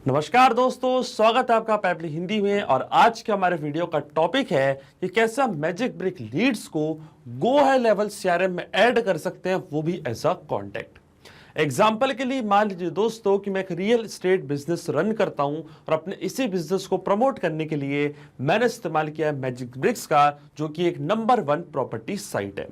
नमस्कार दोस्तों, स्वागत है आपका पैपली हिंदी में। और आज के हमारे वीडियो का टॉपिक है कि कैसे हम मैजिक ब्रिक लीड्स को गो हाई लेवल सीआरएम में ऐड कर सकते हैं, वो भी एज अ कॉन्टैक्ट। एग्जाम्पल के लिए मान लीजिए दोस्तों कि मैं एक रियल एस्टेट बिजनेस रन करता हूं और अपने इसी बिजनेस को प्रमोट करने के लिए मैंने इस्तेमाल किया है मैजिक ब्रिक्स का, जो कि एक नंबर 1 प्रॉपर्टी साइट है।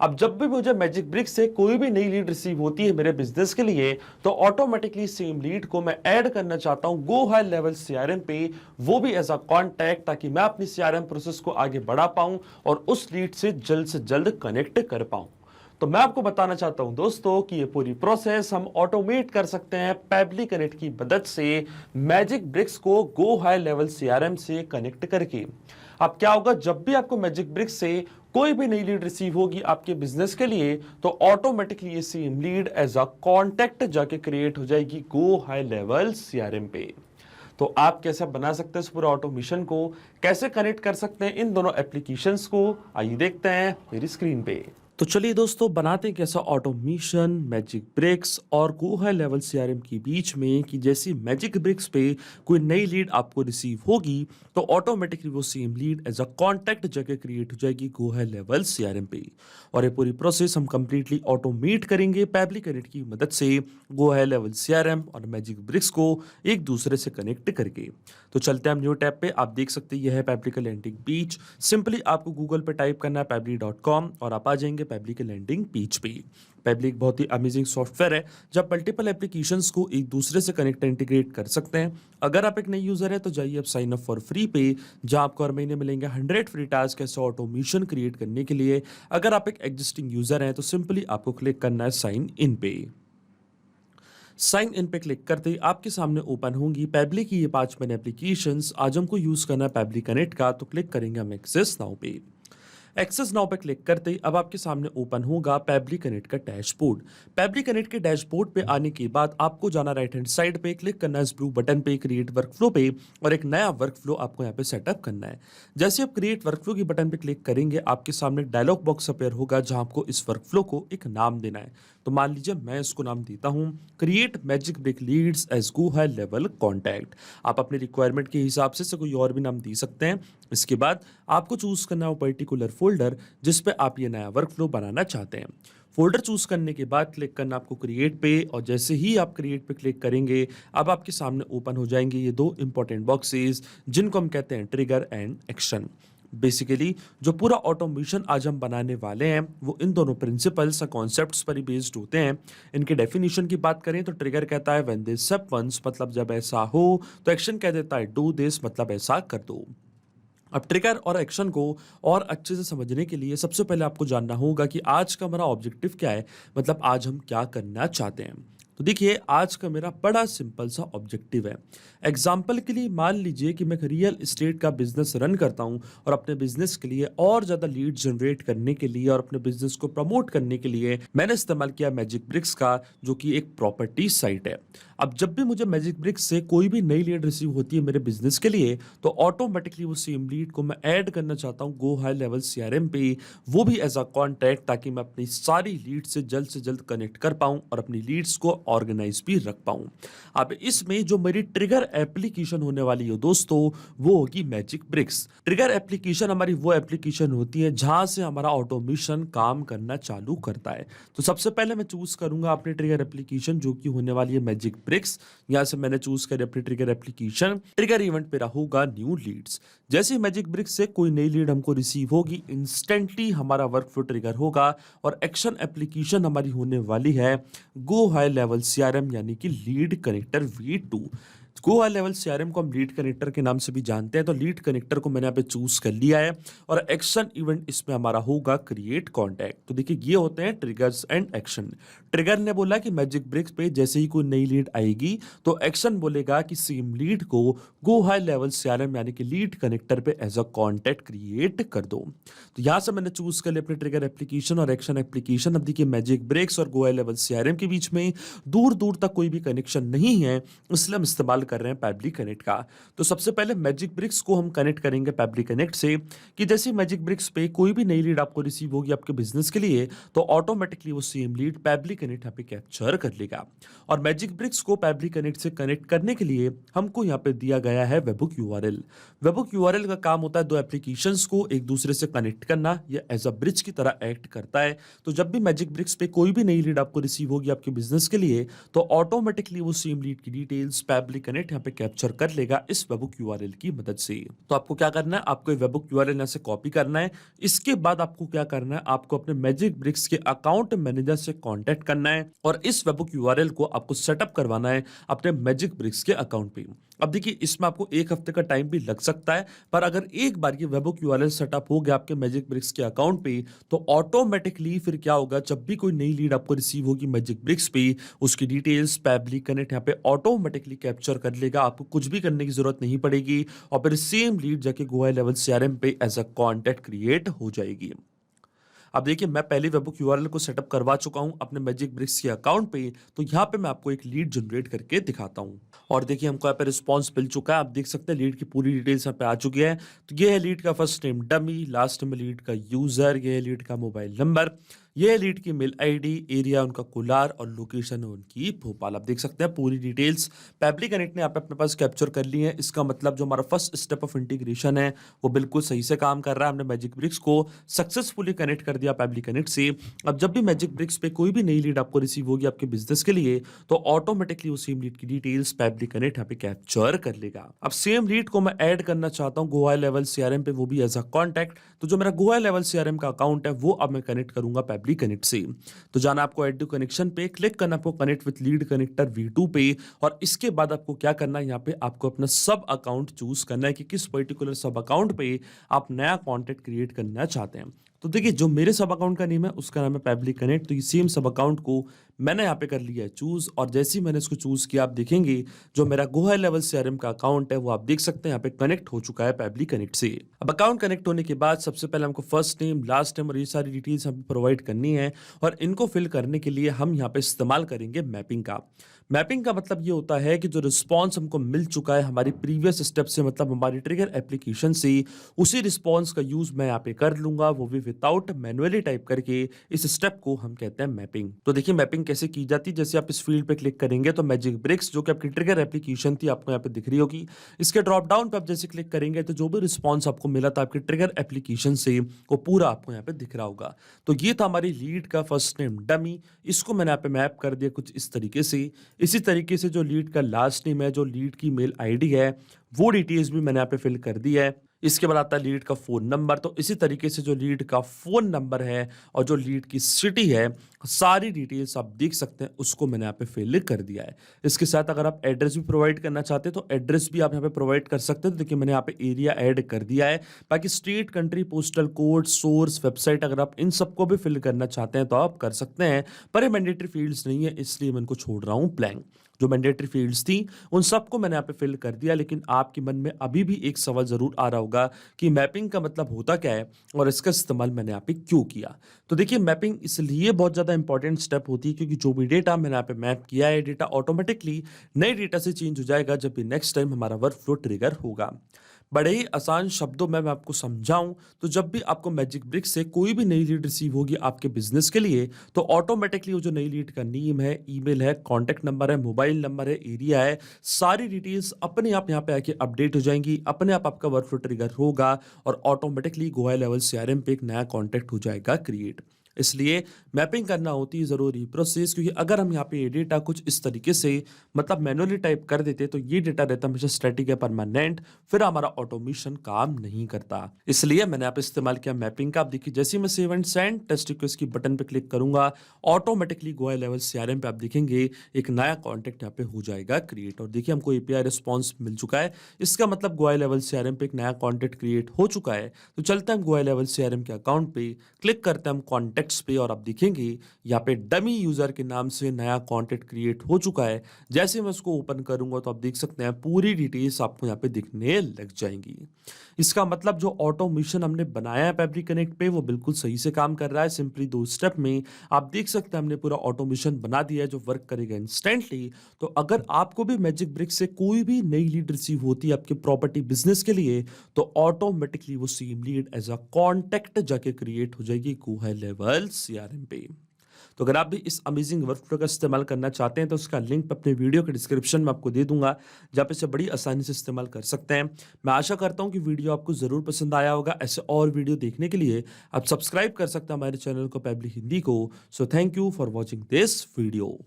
अब जब भी मुझे मैजिक ब्रिक्स से कोई भी नई लीड रिसीव होती है मेरे बिजनेस के लिए, तो ऑटोमेटिकली सेम लीड को मैं ऐड करना चाहता हूं गो हाई लेवल सीआरएम पे, वो भी एज अ कॉन्टैक्ट, ताकि मैं अपनी सीआरएम प्रोसेस को आगे बढ़ा पाऊं और उस लीड से जल्द कनेक्ट कर पाऊं। तो मैं आपको बताना चाहता हूं दोस्तों कि ये पूरी प्रोसेस हम ऑटोमेट कर सकते हैं पैबली कनेक्ट की मदद से, मैजिक ब्रिक्स को गो हाई लेवल सीआरएम से कनेक्ट करके। अब क्या होगा, जब भी आपको मैजिक ब्रिक्स से कोई भी नई लीड रिसीव होगी आपके बिजनेस के लिए, तो ऑटोमेटिकली ये same lead as a contact जाके क्रिएट हो जाएगी गो हाई लेवल सीआरएम पे। तो आप कैसे बना सकते हैं इस पूरे ऑटोमेशन को, कैसे कनेक्ट कर सकते हैं इन दोनों एप्लीकेशंस को, आइए देखते हैं मेरी स्क्रीन पे। तो चलिए दोस्तों, बनाते हैं कैसा ऑटोमेशन मैजिक ब्रिक्स और गो हाई लेवल सीआरएम के बीच में, कि जैसी मैजिक ब्रिक्स पे कोई नई लीड आपको रिसीव होगी तो ऑटोमेटिकली वो same lead as a contact जगह क्रिएट हो जाएगी गो हाई लेवल सीआरएम पे। और ये पूरी प्रोसेस हम कंप्लीटली ऑटोमेट करेंगे पैबली कनेक्ट की मदद से, गो हाई लेवल सीआरएम और मैजिक ब्रिक्स को एक दूसरे से कनेक्ट करके। तो चलते हैं हम न्यू टैब पे। आप देख सकते हैं यह है पैबली का लैंडिंग पेज। सिंपली आपको गूगल पे टाइप करना है पैबली.com और आप आ जाएंगे पैबली के लैंडिंग पेज पे। पैबली एक बहुत ही अमेजिंग सॉफ्टवेयर है जब मल्टीपल एप्लीकेशंस को एक दूसरे से कनेक्ट इंटीग्रेट कर सकते हैं। अगर आप एक नई यूजर है तो जाइए आप साइन अप फॉर फ्री पे, जहां आपको हर महीने मिलेंगे 100 फ्री टास्क ऐसे ऑटोमेशन क्रिएट करने के लिए। अगर आप एक एग्जिस्टिंग यूजर हैं तो सिंपली आपको क्लिक करना है साइन इन पे। साइन इन पे क्लिक करते ही आपके सामने ओपन होंगी पैबली की ये 5 मेन एप्लीकेशंस। आज हमको यूज करना है पैबली कनेक्ट का, तो क्लिक करेंगे हम एक्सेस नाउ पे। एक्सेस नाउ पे क्लिक करते ही अब आपके सामने ओपन होगा पैबली कनेक्ट का डैशबोर्ड। पैबली कनेक्ट के डैशबोर्ड पे आने के बाद आपको जाना राइट हैंड साइड पे, क्लिक करना है इस ब्लू बटन पे क्रिएट वर्कफ्लो पे, और एक नया वर्कफ्लो आपको यहाँ पे सेटअप करना है। जैसे आप क्रिएट वर्कफ्लो की बटन पे क्लिक करेंगे आपके सामने एक डायलॉग बॉक्स अपेयर होगा जहां आपको इस वर्कफ्लो को एक नाम देना है। तो मान लीजिए मैं इसको नाम देता हूं create Magic Brick leads as Go High Level contact. आप अपने रिक्वायरमेंट के हिसाब से कोई और भी नाम दे सकते हैं। इसके बाद आपको चूज करना है वो पर्टिकुलर फोल्डर जिस पे आप ये नया वर्कफ्लो बनाना चाहते हैं। फोल्डर चूज करने के बाद क्लिक करना आपको क्रिएट पे, और जैसे ही आप क्रिएट पे क्लिक करेंगे अब आपके सामने ओपन हो जाएंगे ये 2 इंपॉर्टेंट बॉक्सेस जिनको हम कहते हैं ट्रिगर एंड एक्शन। बेसिकली जो पूरा ऑटोमेशन आज हम बनाने वाले हैं वो इन दोनों प्रिंसिपल्स या कॉन्सेप्ट्स पर ही बेस्ड होते हैं। इनके डेफिनेशन की बात करें तो ट्रिगर कहता है व्हेन दिस हैपेंस, मतलब जब ऐसा हो, तो एक्शन कह देता है डू दिस, मतलब ऐसा कर दो। अब ट्रिगर और एक्शन को और अच्छे से समझने के लिए सबसे पहले आपको जानना होगा कि आज का हमारा ऑब्जेक्टिव क्या है, मतलब आज हम क्या करना चाहते हैं। तो देखिए आज का मेरा बड़ा सिंपल सा ऑब्जेक्टिव है। एग्जाम्पल के लिए मान लीजिए कि मैं एक रियल एस्टेट का बिजनेस रन करता हूं और अपने बिजनेस के लिए और ज्यादा लीड जनरेट करने के लिए और अपने बिजनेस को प्रमोट करने के लिए मैंने इस्तेमाल किया मैजिक ब्रिक्स का, जो कि एक प्रॉपर्टी साइट है। अब जब भी मुझे मैजिक ब्रिक्स से कोई भी नई लीड रिसीव होती है मेरे बिजनेस के लिए, तो ऑटोमेटिकली वो सेम लीड को मैं ऐड करना चाहता हूँ गो हाई लेवल सीआरएम पे, वो भी एज अ कॉन्टैक्ट, ताकि मैं अपनी सारी लीड से जल्द कनेक्ट कर पाऊं और अपनी लीड्स को ऑर्गेनाइज भी रख पाऊं। अब इसमें जो मेरी ट्रिगर एप्लीकेशन होने वाली है दोस्तों, वो होगी मैजिक ब्रिक्स। ट्रिगर एप्लीकेशन हमारी वो एप्लीकेशन होती है जहां से हमारा ऑटोमेशन काम करना चालू करता है। तो सबसे पहले मैं चूज करूंगा अपनी ट्रिगर एप्लीकेशन जो कि होने वाली है मैजिक ब्रिक्स। यहां से मैंने चूज करी अपनी ट्रिगर एप्लीकेशन। ट्रिगर इवेंट मेरा होगा न्यू लीड्स। जैसे ही मैजिक ब्रिक्स से कोई नई लीड हमको रिसीव होगी, इंस्टेंटली हमारा वर्कफ्लो ट्रिगर होगा और एक्शन एप्लीकेशन हमारी होने वाली है गो हाई लेवल सीआरएम, यानी कि लीड कनेक्टर V2। गो हाई लेवल सीआरएम को हम लीड कनेक्टर के नाम से भी जानते हैं, तो लीड कनेक्टर को मैंने यहाँ पे चूज कर लिया है। और एक्शन इवेंट इसमें हमारा होगा क्रिएट कॉन्टैक्ट। तो देखिए ये होते हैं ट्रिगर्स एंड एक्शन। ट्रिगर ने बोला कि मैजिक ब्रिक्स पे जैसे ही कोई नई लीड आएगी तो एक्शन बोलेगा कि सेम लीड को गो हाई लेवल सीआरएम यानी कि लीड कनेक्टर पे एज अ कॉन्टैक्ट क्रिएट कर दो। तो यहां से मैंने चूज कर लिया अपने ट्रिगर एप्लीकेशन और एक्शन एप्लीकेशन। अब देखिए मैजिक ब्रिक्स और गो हाई लेवल सीआरएम के बीच में दूर दूर तक कोई भी कनेक्शन नहीं है, इसलिए हम इस्तेमाल कर रहे हैं पैबली कनेक्ट का। तो सबसे पहले मैजिक ब्रिक्स को हम कनेक्ट करेंगे पैबली कनेक्ट से कि जैसे मैजिक ब्रिक्स पे कोई भी नई लीड आपको रिसीव होगी आपके बिजनेस के लिए, तो ऑटोमेटिकली वो सेम लीड पैबली कनेक्ट यहाँ पे कैप्चर कर लेगा। और मैजिक ब्रिक्स को पैबली कनेक्ट से कनेक्ट करने के लिए हमको यहाँ पे दिया गया है वेबहुक यूआरएल। वेबहुक यूआरएल का काम होता है दो एप्लीकेशंस को एक दूसरे से कनेक्ट करना, ये एज अ ब्रिज की तरह एक्ट करता है। तो जब भी मैजिक ब्रिक्स पे कोई भी नई लीड आपको रिसीव होगी आपके बिजनेस के लिए, तो ऑटोमेटिकली वो सेम लीड की डिटेल्स पैबली कनेक्ट यहाँ पे कैप्चर कर लेगा इस वेबहुक यूआरएल की मदद से। तो आपको क्या करना है, आपको वेबहुक यूआरएल यहाँ से कॉपी करना है। इसके बाद आपको क्या करना है, आपको अपने मैजिक ब्रिक्स के अकाउंट मैनेजर से कांटेक्ट करना है और इस वेबहुक यूआरएल को आपको सेटअप करवाना है अपने मैजिक ब्रिक्स के अकाउंट पे। अब देखिए इसमें आपको एक हफ्ते का टाइम भी लग सकता है, पर अगर एक बार ये वेबहुक यूआरएल सेटअप हो गया आपके मैजिक ब्रिक्स के अकाउंट पे, तो ऑटोमेटिकली फिर क्या होगा, जब भी कोई नई लीड आपको रिसीव होगी मैजिक ब्रिक्स पे, उसकी डिटेल्स पैबली कनेक्ट यहाँ पे ऑटोमेटिकली कैप्चर कर लेगा। आपको कुछ भी करने की जरूरत नहीं पड़ेगी और फिर सेम लीड जाके गोवा लेवल सीआरएम पे एज अ कॉन्टैक्ट क्रिएट हो जाएगी। अब देखिए मैं पहले वेबहुक यूआरएल को सेटअप करवा चुका हूं अपने मैजिक ब्रिक्स के अकाउंट पे, तो यहाँ पे मैं आपको एक लीड जनरेट करके दिखाता हूं। और देखिए हमको यहाँ पे रिस्पॉन्स मिल चुका है, आप देख सकते हैं लीड की पूरी डिटेल्स यहाँ पे आ चुकी है। तो ये है लीड का फर्स्ट नेम डमी, लास्ट में लीड का यूजर, ये है लीड का मोबाइल नंबर, ये है लीड की मेल आईडी, एरिया उनका कोलार और लोकेशन है उनकी भोपाल। आप देख सकते हैं पूरी डिटेल्स पैबली कनेक्ट ने यहाँ पे अपने पास कैप्चर कर ली है। इसका मतलब जो हमारा फर्स्ट स्टेप ऑफ इंटीग्रेशन है वो बिल्कुल सही से काम कर रहा है। हमने मैजिक ब्रिक्स को सक्सेसफुली कनेक्ट कर दिया पैबली कनेक्ट से। अब जब भी मैजिक ब्रिक्स पे कोई भी नई लीड आपको रिसीव होगी आपके बिजनेस के लिए, तो ऑटोमेटिकली वो सेम लीड की डिटेल्स पैबली कनेक्ट यहाँ पे कैप्चर कर लेगा। अब सेम लीड को मैं ऐड करना चाहता हूँ गोवा लेवल सीआरएम पे, वो भी एज अ कॉन्टैक्ट। तो जो मेरा गोवा लेवल सीआरएम का अकाउंट है वो अब मैं कनेक्ट करूंगा पैबली कनेक्ट से। तो जाना आपको ऐड टू कनेक्शन पे, क्लिक करना आपको connect with lead connector V2 पे, और इसके बाद आपको क्या करना है, यहाँ पे आपको अपना सब अकाउंट चूज करना है कि किस पर्टिकुलर सब अकाउंट पे आप नया कॉन्टैक्ट क्रिएट करना चाहते हैं। तो देखिए जो मेरे सब अकाउंट का नेम है उसका नाम है पैबली कनेक्ट। तो ये सेम सब अकाउंट को मैंने यहाँ पे कर लिया है चूज, और जैसे ही मैंने इसको चूज किया आप देखेंगे जो मेरा गोवा लेवल सीआरएम का अकाउंट है वो आप देख सकते हैं यहाँ पे कनेक्ट हो चुका है पैबली कनेक्ट से। अब अकाउंट कनेक्ट होने के बाद सबसे पहले हमको फर्स्ट नेम, लास्ट नेम और ये सारी डिटेल्स हमें प्रोवाइड करनी है, और इनको फिल करने के लिए हम यहाँ पे इस्तेमाल करेंगे मैपिंग का। मैपिंग का मतलब ये होता है कि जो रिस्पॉन्स हमको मिल चुका है हमारी प्रीवियस स्टेप से, मतलब हमारी ट्रिगर एप्लीकेशन से, उसी रिस्पॉन्स का यूज मैं यहाँ पे कर लूंगा, वो भी विदाउट मैनुअली टाइप करके। इस स्टेप को हम कहते हैं मैपिंग। तो देखिए मैपिंग कैसे की जाती है, जैसे आप इस फील्ड पे क्लिक करेंगे तो मैजिक ब्रिक्स जो कि आपकी ट्रिगर एप्लीकेशन थी आपको यहाँ पे दिख रही होगी, इसके ड्रॉप डाउन पे आप जैसे क्लिक करेंगे तो जो भी रिस्पॉन्स आपको मिला था आपकी ट्रिगर एप्लीकेशन से वो पूरा आपको यहाँ पे दिख रहा होगा। तो ये था हमारी लीड का फर्स्ट नेम डमी, इसको मैंने यहाँ पे मैप कर दिया कुछ इस तरीके से। इसी तरीके से जो लीड का लास्ट नेम है, जो लीड की मेल आईडी है, वो डिटेल्स भी मैंने यहाँ पे फिल कर दी है। इसके बाद आता है लीड का फोन नंबर। तो इसी तरीके से जो लीड का फोन नंबर है और जो लीड की सिटी है, सारी डिटेल्स आप देख सकते हैं उसको मैंने यहाँ पे फिल कर दिया है। इसके साथ अगर आप एड्रेस भी प्रोवाइड करना चाहते हैं तो एड्रेस भी आप यहाँ पे प्रोवाइड कर सकते हैं। तो देखिए मैंने यहाँ पे एरिया ऐड कर दिया है। बाकी state, country, postal code, source, website अगर आप इन सबको भी फिल करना चाहते हैं तो आप कर सकते हैं, पर ये मैंडेटरी फील्ड्स नहीं है, इसलिए मैं इनको छोड़ रहा हूँ ब्लैंक। जो मैंडेटरी फील्ड्स थी उन सबको मैंने यहाँ पे फिल कर दिया, लेकिन आपके मन में अभी भी एक सवाल जरूर आ रहा होगा कि मैपिंग का मतलब होता क्या है और इसका इस्तेमाल मैंने यहाँ पे क्यों किया। तो देखिए मैपिंग इसलिए बहुत ज़्यादा इंपॉर्टेंट स्टेप होती है क्योंकि जो भी डेटा मैंने यहाँ पे मैप किया है, डेटा ऑटोमेटिकली नए डेटा से चेंज हो जाएगा जब भी नेक्स्ट टाइम हमारा वर्क फ्लो ट्रिगर होगा। बड़े ही आसान शब्दों में मैं आपको समझाऊं तो जब भी आपको मैजिक ब्रिक्स से कोई भी नई लीड रिसीव होगी आपके बिजनेस के लिए, तो ऑटोमेटिकली वो जो नई लीड का नेम है, ईमेल है, कॉन्टैक्ट नंबर है, मोबाइल नंबर है, एरिया है, सारी डिटेल्स अपने आप यहाँ पे आके अपडेट हो जाएंगी। अपने आप आपका वर्क फ्लो ट्रिगर होगा और ऑटोमेटिकली गोवा लेवल सीआरएम पे एक नया कॉन्टैक्ट हो जाएगा क्रिएट। इसलिए मैपिंग करना होती है ज़रूरी प्रोसेस, क्योंकि अगर हम यहाँ पे ये डेटा कुछ इस तरीके से मतलब मैनुअली टाइप कर देते तो ये डेटा रहता हमेशा स्टैटिक है, परमानेंट, फिर हमारा ऑटोमेशन काम नहीं करता। इसलिए मैंने यहाँ पे इस्तेमाल किया मैपिंग का। आप देखिए जैसे ही मैं save and send test request की बटन पे क्लिक करूंगा, ऑटोमेटिकली गोवा लेवल सीआरएम पे आप देखेंगे एक नया कॉन्टैक्ट यहाँ पे हो जाएगा क्रिएट। और देखिए हमको एपीआई रिस्पॉन्स मिल चुका है, इसका मतलब गोवा लेवल सीआरएम पे एक नया कॉन्टैक्ट क्रिएट हो चुका है। तो चलते हैं हम गोवा लेवल सीआरएम के अकाउंट पे, क्लिक करते हैं हम कॉन्टैक्ट कॉन्टैक्ट्स पे और आप देखेंगे यहाँ पे डमी यूजर के नाम से नया कॉन्टैक्ट क्रिएट हो चुका है। जैसे मैं उसको ओपन करूंगा तो आप देख सकते हैं पूरी डिटेल्स आपको यहाँ पे दिखने लग जाएंगी। इसका मतलब जो ऑटोमेशन हमने बनाया है फैब्रिक कनेक्ट पे वो बिल्कुल सही से काम कर रहा है। सिंपली 2 स्टेप में आप देख सकते हैं हमने पूरा ऑटोमेशन बना दिया है जो वर्क करेगा इंस्टेंटली। तो अगर आपको भी मैजिक ब्रिक से कोई भी नई लीड रिसीव होती है आपके प्रॉपर्टी बिजनेस के लिए तो ऑटोमेटिकली वो same lead as a contact जाके क्रिएट हो जाएगी गो हाई लेवल सीआरएम पे। तो अगर आप भी इस अमेजिंग वर्कफ्लो का इस्तेमाल करना चाहते हैं तो उसका लिंक अपने वीडियो के डिस्क्रिप्शन में आपको दे दूंगा जहाँ पे इसे बड़ी आसानी से इस्तेमाल कर सकते हैं। मैं आशा करता हूँ कि वीडियो आपको जरूर पसंद आया होगा। ऐसे और वीडियो देखने के लिए आप सब्सक्राइब कर सकते हैं हमारे चैनल को पेबली हिंदी को। So thank you for watching this video.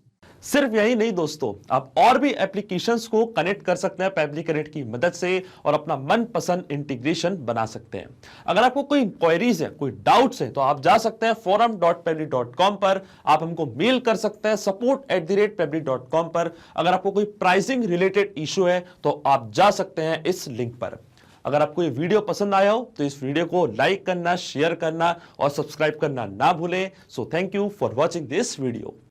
सिर्फ यही नहीं दोस्तों, आप और भी एप्लीकेशंस को कनेक्ट कर सकते हैं पेबली कनेक्ट की मदद से और अपना मनपसंद इंटीग्रेशन बना सकते हैं। अगर आपको कोई क्वेरीज है, कोई डाउट्स है तो आप जा सकते हैं forum.pebly.com पर, आप हमको मेल कर सकते हैं support@pebly.com पर। अगर आपको कोई प्राइसिंग रिलेटेड इशू है तो आप जा सकते हैं इस लिंक पर। अगर आपको ये वीडियो पसंद आया हो तो इस वीडियो को लाइक करना, शेयर करना और सब्सक्राइब करना ना भूलें। So thank you for watching this video.